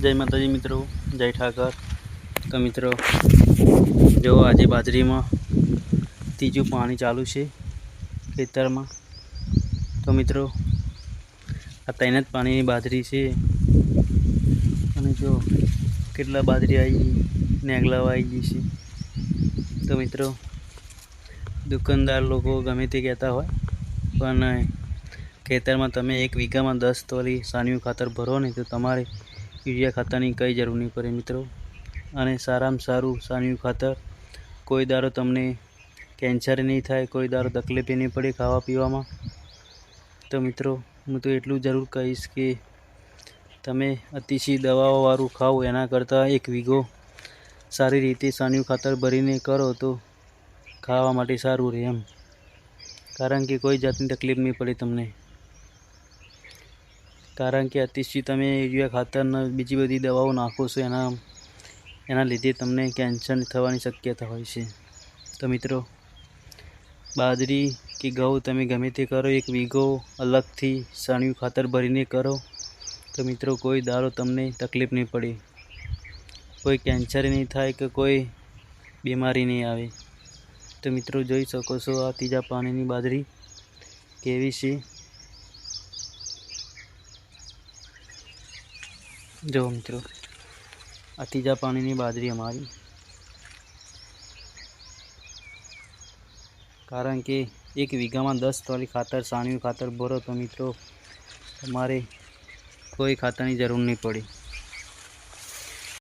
जय माताजी मित्रों, जय ठाकर। तो मित्रों जो आज बाजरी में तीजू पानी चालू है खेतर में। तो मित्रों आ तैनात पानी की बाजरी से जो केटला बाजरी आई नेगलाव आई गई है। तो मित्रों दुकानदार लोग गमे ते कहता हो पण खेतर में तमे 1 वीघा में 10 तोली सानियु खातर भरो ने तो तमारे यूरिया खातर की कई जरूर नहीं पड़े मित्रों। अने सारा में सारू सानियु खातर कोई दारो तमने कैंसर नहीं थाय, कोई दारो तकलीफ नहीं पड़े खावा पीवा में। तो मित्रों हूँ तो एटलू जरूर कहीश कि तमे अतिशय दवाओं वाळू खाओ एना करता 1 वीघो सारी रीते सानियु खातर भरीने करो तो खावा माटे सारू रहे एम, कारण कि कोई जातनी तकलीफ नहीं पड़े तमने। कारण कि अतिशय तमे यूरिया खातर ने बीजी बधी दवाओं नाखो छो एना लीधे तमने कैंसर थवानी शक्यता होय छे। तो मित्रों बाजरी कि घऊं तमे गमे ते करो 1 वीघो अलग थी सानियु खातर भरीने करो तो मित्रों कोई दारो तमने तकलीफ नहीं पड़े, कोई कैंसर नहीं थाय कि कोई बीमारी नहीं आवे। तो मित्रों जोई सको छो आ तीजा पानी की बाजरी केवी छे। जो मित्रों आ तीजा पानी की बाजरी हमारी, कारण कि 1 वीघा में 10 तोली खातर सानियु खातर भरो तो मित्रों हमारे कोई खातर की जरूर नहीं पड़ी।